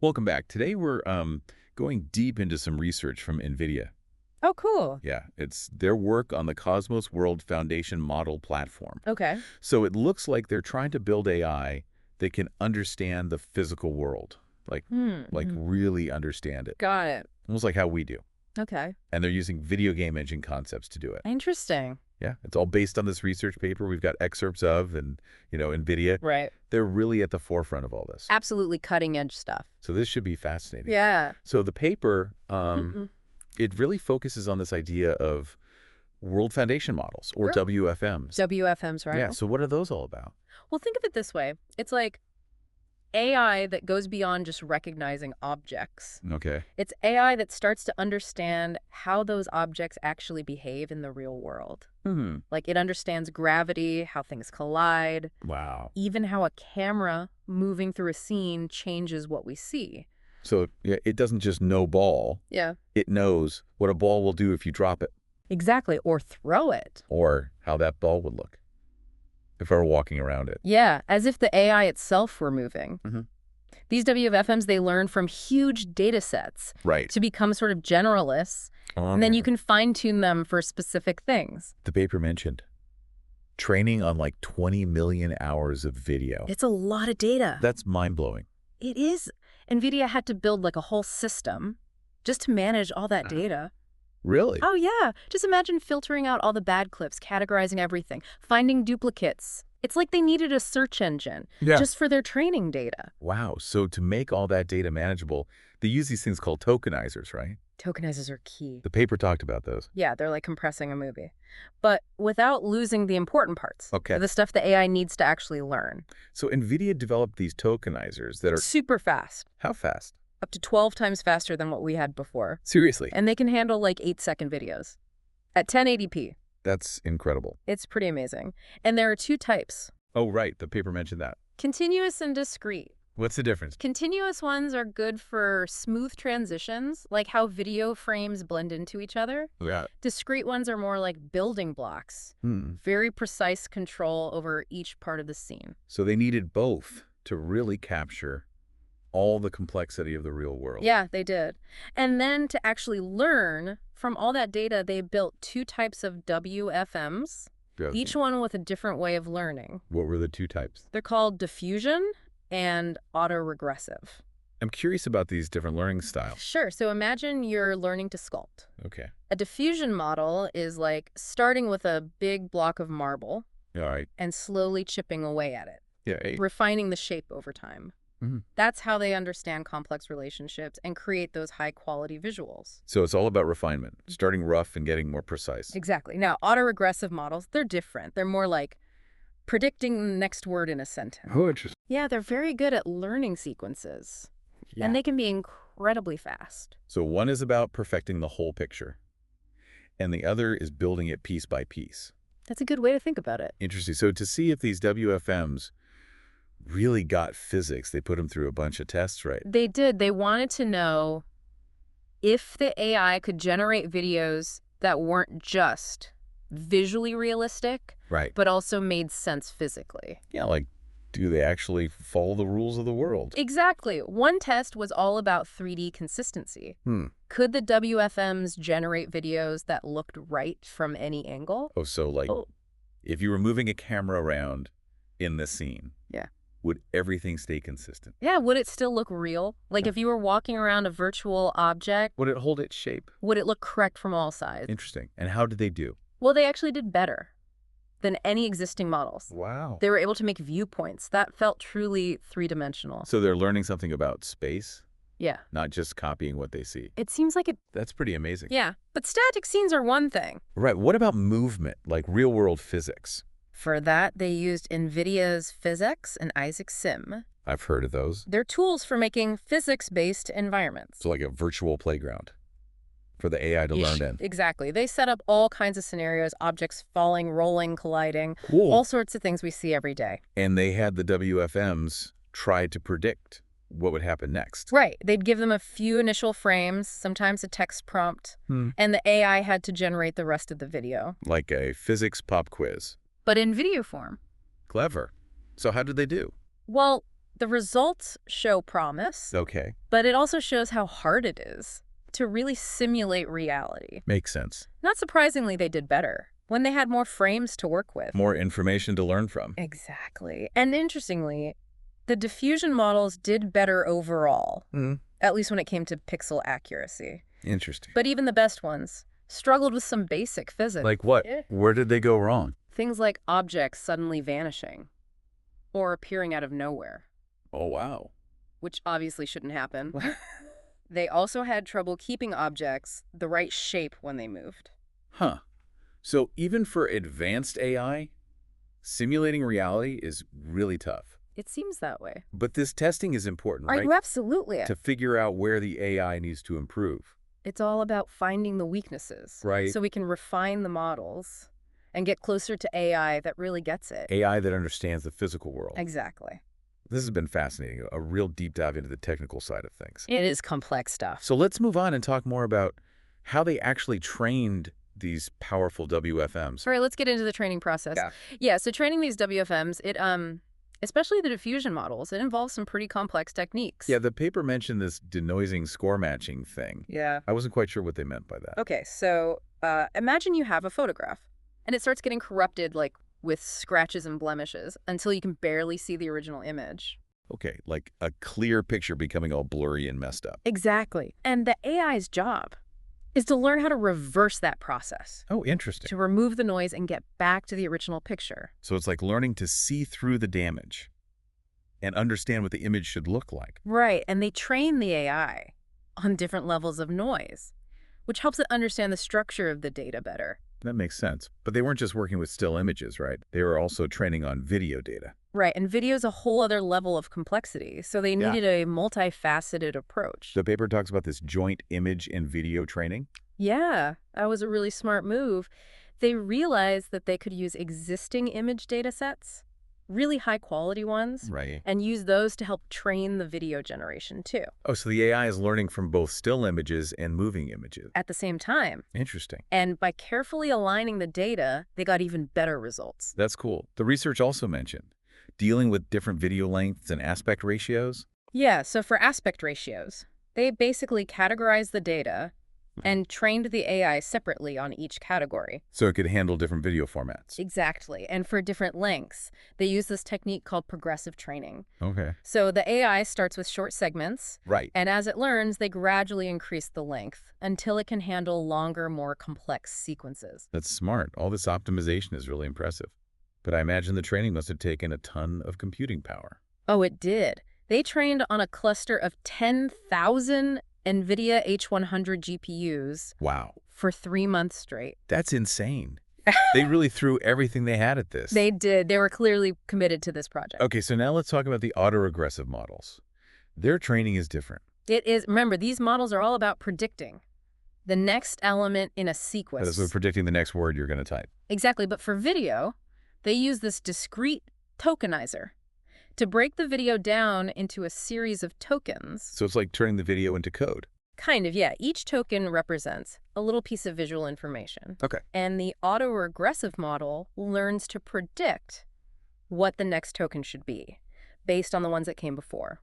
Welcome back. Today we're going deep into some research from NVIDIA. Oh, cool. Yeah, it's their work on the Cosmos World Foundation model platform. Okay. So it looks like they're trying to build AI that can understand the physical world, like Hmm. really understand it, Got it. almost like how we do. Okay. And they're using video game engine concepts to do it. Interesting. Yeah, it's all based on this research paper we've got excerpts of, and NVIDIA. Right. They're really at the forefront of all this. Absolutely cutting edge stuff. So this should be fascinating. Yeah. So the paper, Mm-mm. it really focuses on this idea of World Foundation models, or Sure. WFMs. WFMs, right? Yeah, so what are those all about? Well, think of it this way. It's like AI that goes beyond just recognizing objects. Okay. It's AI that starts to understand how those objects actually behave in the real world. Like it understands gravity, how things collide, Wow. even how a camera moving through a scene changes what we see. So yeah, it doesn't just know ball. Yeah. It knows what a ball will do if you drop it, Exactly. Or throw it. or how that ball would look if I were walking around it. Yeah, as if the AI itself were moving. Mhm. These WFMs, they learn from huge data sets Right. to become sort of generalists, and then you can fine-tune them for specific things. The paper mentioned training on like 20 million hours of video. It's a lot of data. That's mind-blowing. It is. NVIDIA had to build like a whole system just to manage all that data. Really? Oh, yeah. Just imagine filtering out all the bad clips, categorizing everything, finding duplicates. It's like they needed a search engine just for their training data. Wow. So to make all that data manageable, they use these things called tokenizers, right? Tokenizers are key. The paper talked about those. Yeah, they're like compressing a movie. But without losing the important parts. Okay. The stuff the AI needs to actually learn. So NVIDIA developed these tokenizers that are... Super fast. How fast? Up to 12 times faster than what we had before. Seriously? And they can handle like 8-second videos at 1080p. That's incredible. It's pretty amazing. And there are two types. Oh, right. The paper mentioned that. Continuous and discrete. What's the difference? Continuous ones are good for smooth transitions, like how video frames blend into each other. Yeah. Discrete ones are more like building blocks. Very precise control over each part of the scene. So they needed both to really capture all the complexity of the real world. Yeah, they did. And then to actually learn from all that data, they built two types of WFMs, Okay. each one with a different way of learning. What were the two types? They're called diffusion and autoregressive. I'm curious about these different learning styles. Sure, so imagine you're learning to sculpt. Okay. A diffusion model is like starting with a big block of marble All right. and slowly chipping away at it, Yeah. refining the shape over time. Mhm. That's how they understand complex relationships and create those high-quality visuals. So it's all about refinement, starting rough and getting more precise. Exactly. Now, autoregressive models, they're different. They're more like predicting the next word in a sentence. Oh, interesting. Yeah, they're very good at learning sequences. And they can be incredibly fast. So one is about perfecting the whole picture, and the other is building it piece by piece. That's a good way to think about it. Interesting. So to see if these WFMs really got physics, they put them through a bunch of tests, right? They did. They wanted to know if the AI could generate videos that weren't just visually realistic, Right. but also made sense physically. Yeah, like, do they actually follow the rules of the world? Exactly. One test was all about 3D consistency. Could the WFMs generate videos that looked right from any angle? Oh, so like, if you were moving a camera around in the scene, Yeah. would everything stay consistent? Yeah, would it still look real? Like if you were walking around a virtual object, Would it hold its shape? would it look correct from all sides? Interesting. And how did they do? Well, they actually did better than any existing models. Wow. They were able to make viewpoints that felt truly three-dimensional. So they're learning something about space, Yeah. not just copying what they see. It seems like it. That's pretty amazing. Yeah. But static scenes are one thing. Right. What about movement, like real-world physics? For that, they used NVIDIA's PhysX and Isaac Sim. I've heard of those. They're tools for making physics-based environments. So like a virtual playground for the AI to learn in. Exactly. They set up all kinds of scenarios, objects falling, rolling, colliding, Cool. all sorts of things we see every day. And they had the WFMs try to predict what would happen next. Right. They'd give them a few initial frames, sometimes a text prompt, and the AI had to generate the rest of the video. Like a physics pop quiz. But in video form. Clever. So how did they do? Well, The results show promise, Okay. but it also shows how hard it is to really simulate reality. Makes sense. Not surprisingly, they did better when they had more frames to work with. More information to learn from. Exactly. And interestingly, the diffusion models did better overall, at least when it came to pixel accuracy. Interesting. But even the best ones struggled with some basic physics. Like what? Where did they go wrong? Things like objects suddenly vanishing or appearing out of nowhere, Oh, wow. which obviously shouldn't happen. They also had trouble keeping objects the right shape when they moved. Huh. So even for advanced AI, simulating reality is really tough. It seems that way. But this testing is important, Are right? you absolutely? To figure out where the AI needs to improve. It's all about finding the weaknesses. Right. So we can refine the models and get closer to AI that really gets it. AI that understands the physical world. Exactly. This has been fascinating, a real deep dive into the technical side of things. It is complex stuff. So let's move on and talk more about how they actually trained these powerful WFMs. All right, let's get into the training process. Yeah, so training these WFMs, especially the diffusion models, it involves some pretty complex techniques. Yeah, the paper mentioned this denoising score matching thing. Yeah. I wasn't quite sure what they meant by that. Okay, so imagine you have a photograph, and it starts getting corrupted, like with scratches and blemishes, until you can barely see the original image. Okay, like a clear picture becoming all blurry and messed up. Exactly. And the AI's job is to learn how to reverse that process, Oh, interesting. to remove the noise and get back to the original picture. So it's like learning to see through the damage and understand what the image should look like. Right, and they train the AI on different levels of noise, which helps it understand the structure of the data better. That makes sense. But they weren't just working with still images, right? They were also training on video data. Right, and video is a whole other level of complexity, so they needed a multifaceted approach. The paper talks about this joint image and video training. Yeah, that was a really smart move. They realized that they could use existing image data sets, really high-quality ones, Right. and use those to help train the video generation, too, Oh, so the AI is learning from both still images and moving images. at the same time. Interesting. And by carefully aligning the data, they got even better results. That's cool. The research also mentioned dealing with different video lengths and aspect ratios. Yeah, so for aspect ratios, they basically categorized the data and trained the AI separately on each category. So it could handle different video formats. Exactly. And for different lengths, they use this technique called progressive training. Okay. So the AI starts with short segments, Right. and as it learns, they gradually increase the length until it can handle longer, more complex sequences. That's smart. All this optimization is really impressive. But I imagine the training must have taken a ton of computing power. Oh, it did. They trained on a cluster of 10,000 NVIDIA H100 GPUs Wow. for 3 months straight. That's insane. They really threw everything they had at this. They did. They were clearly committed to this project. Okay, so now let's talk about the autoregressive models. Their training is different. It is. Remember, these models are all about predicting the next element in a sequence. That is what predicting the next word you're going to type. Exactly. But for video, they use this discrete tokenizer to break the video down into a series of tokens. So it's like turning the video into code. Kind of, yeah. Each token represents a little piece of visual information. Okay. And the autoregressive model learns to predict what the next token should be based on the ones that came before.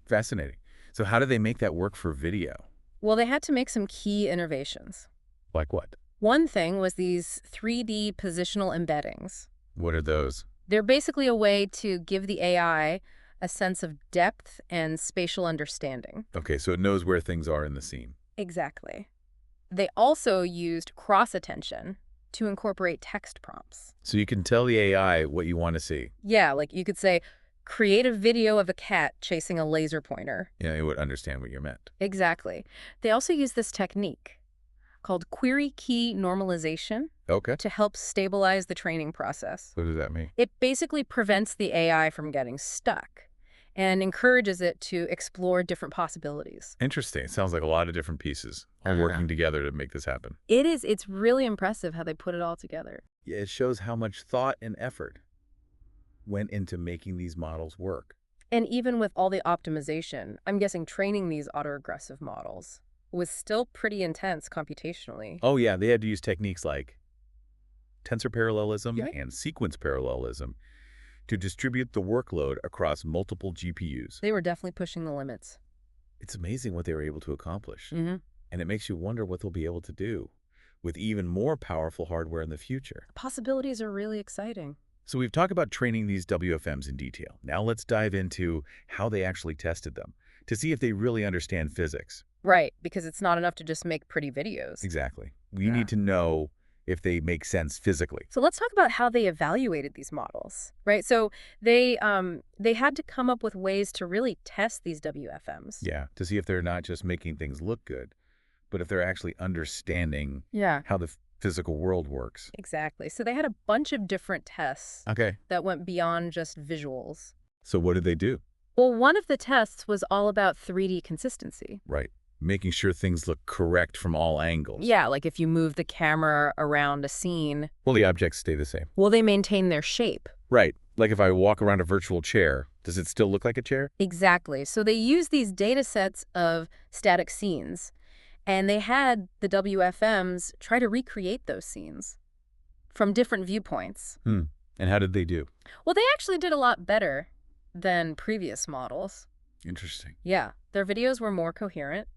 Fascinating. So how do they make that work for video? Well, they had to make some key innovations. Like what? One thing was these 3D positional embeddings. What are those? They're basically a way to give the AI a sense of depth and spatial understanding. Okay, so it knows where things are in the scene. Exactly. They also used cross-attention to incorporate text prompts. So you can tell the AI what you want to see. Yeah, like you could say, create a video of a cat chasing a laser pointer. Yeah, it would understand what you meant. Exactly. They also use this technique called query key normalization Okay. to help stabilize the training process. What does that mean? It basically prevents the AI from getting stuck and encourages it to explore different possibilities. Interesting. It sounds like a lot of different pieces all working together to make this happen. It is. It's really impressive how they put it all together. Yeah, it shows how much thought and effort went into making these models work. And even with all the optimization, I'm guessing training these autoregressive models was still pretty intense computationally. Oh, yeah, they had to use techniques like tensor parallelism Yeah. and sequence parallelism to distribute the workload across multiple GPUs. They were definitely pushing the limits. It's amazing what they were able to accomplish. Mm-hmm. And it makes you wonder what they'll be able to do with even more powerful hardware in the future. Possibilities are really exciting. So we've talked about training these WFMs in detail. Now let's dive into how they actually tested them to see if they really understand physics. Right, because it's not enough to just make pretty videos. Exactly. We need to know if they make sense physically. So let's talk about how they evaluated these models, right? So they had to come up with ways to really test these WFMs. Yeah, to see if they're not just making things look good, but if they're actually understanding how the physical world works. Exactly. So they had a bunch of different tests that went beyond just visuals. So what did they do? Well, one of the tests was all about 3D consistency. Right. Making sure things look correct from all angles. Yeah, like if you move the camera around a scene. Well, the objects stay the same. Will they maintain their shape? Right. Like if I walk around a virtual chair, does it still look like a chair? Exactly. So they use these data sets of static scenes, and they had the WFMs try to recreate those scenes from different viewpoints. And how did they do? Well, they actually did a lot better than previous models. Interesting. Yeah, their videos were more coherent,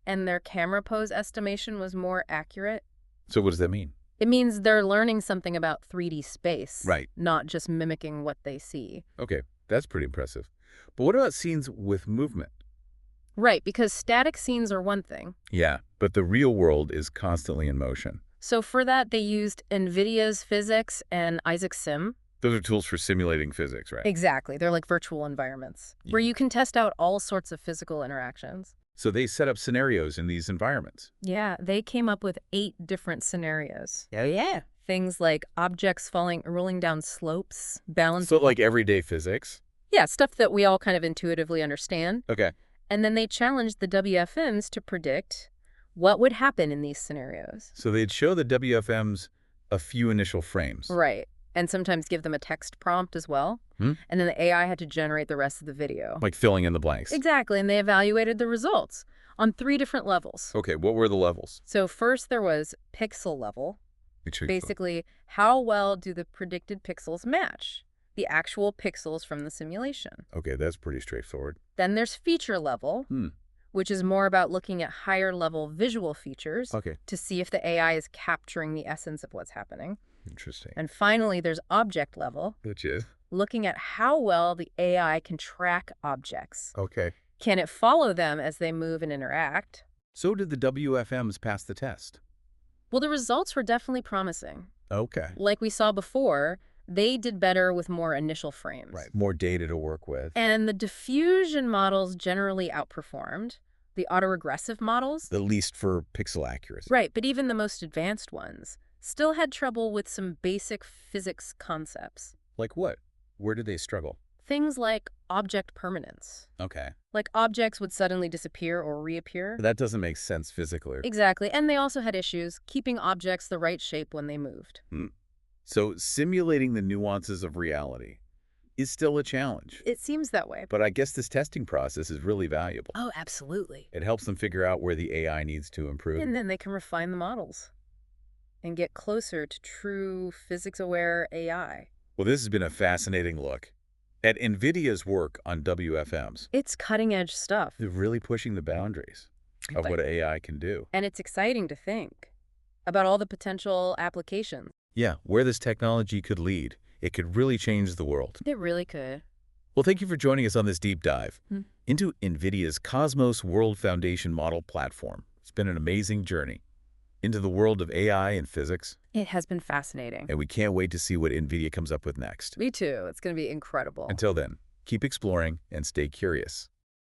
and their camera pose estimation was more accurate. So what does that mean? It means they're learning something about 3D space, Right. not just mimicking what they see. Okay, that's pretty impressive. But what about scenes with movement? Right, because static scenes are one thing. Yeah, but the real world is constantly in motion. So for that, they used NVIDIA's physics and Isaac's Sim. Those are tools for simulating physics, right? Exactly. They're like virtual environments where you can test out all sorts of physical interactions. So they set up scenarios in these environments. Yeah, they came up with 8 different scenarios. Oh, yeah. Things like objects rolling down slopes, balance. So like everyday physics? Yeah, stuff that we all kind of intuitively understand. Okay. And then they challenged the WFMs to predict what would happen in these scenarios. So they'd show the WFMs a few initial frames. Right. And sometimes give them a text prompt as well. And then the AI had to generate the rest of the video. Like filling in the blanks. Exactly. And they evaluated the results on 3 different levels. Okay, what were the levels? So first there was pixel level. Basically, how well do the predicted pixels match the actual pixels from the simulation? Okay, that's pretty straightforward. Then there's feature level, which is more about looking at higher level visual features to see if the AI is capturing the essence of what's happening. Interesting. And finally, there's object level, Which is? looking at how well the AI can track objects. Okay. Can it follow them as they move and interact? So did the WFMs pass the test? Well, the results were definitely promising. Okay. Like we saw before, they did better with more initial frames. Right, more data to work with. And the diffusion models generally outperformed the autoregressive models. The least for pixel accuracy. Right, but even the most advanced ones still had trouble with some basic physics concepts. Like what? Where did they struggle? Things like object permanence. Okay. Like objects would suddenly disappear or reappear. That doesn't make sense physically. Exactly, and they also had issues keeping objects the right shape when they moved. So simulating the nuances of reality is still a challenge. It seems that way. But I guess this testing process is really valuable. Oh, absolutely. It helps them figure out where the AI needs to improve. And then they can refine the models and get closer to true physics-aware AI. Well, this has been a fascinating look at NVIDIA's work on WFMs. It's cutting-edge stuff. They're really pushing the boundaries of what AI can do. And it's exciting to think about all the potential applications. Yeah, where this technology could lead. It could really change the world. It really could. Well, thank you for joining us on this deep dive into NVIDIA's Cosmos World Foundation Model Platform. It's been an amazing journey into the world of AI and physics. It has been fascinating. And we can't wait to see what NVIDIA comes up with next. Me too. It's going to be incredible. Until then, keep exploring and stay curious.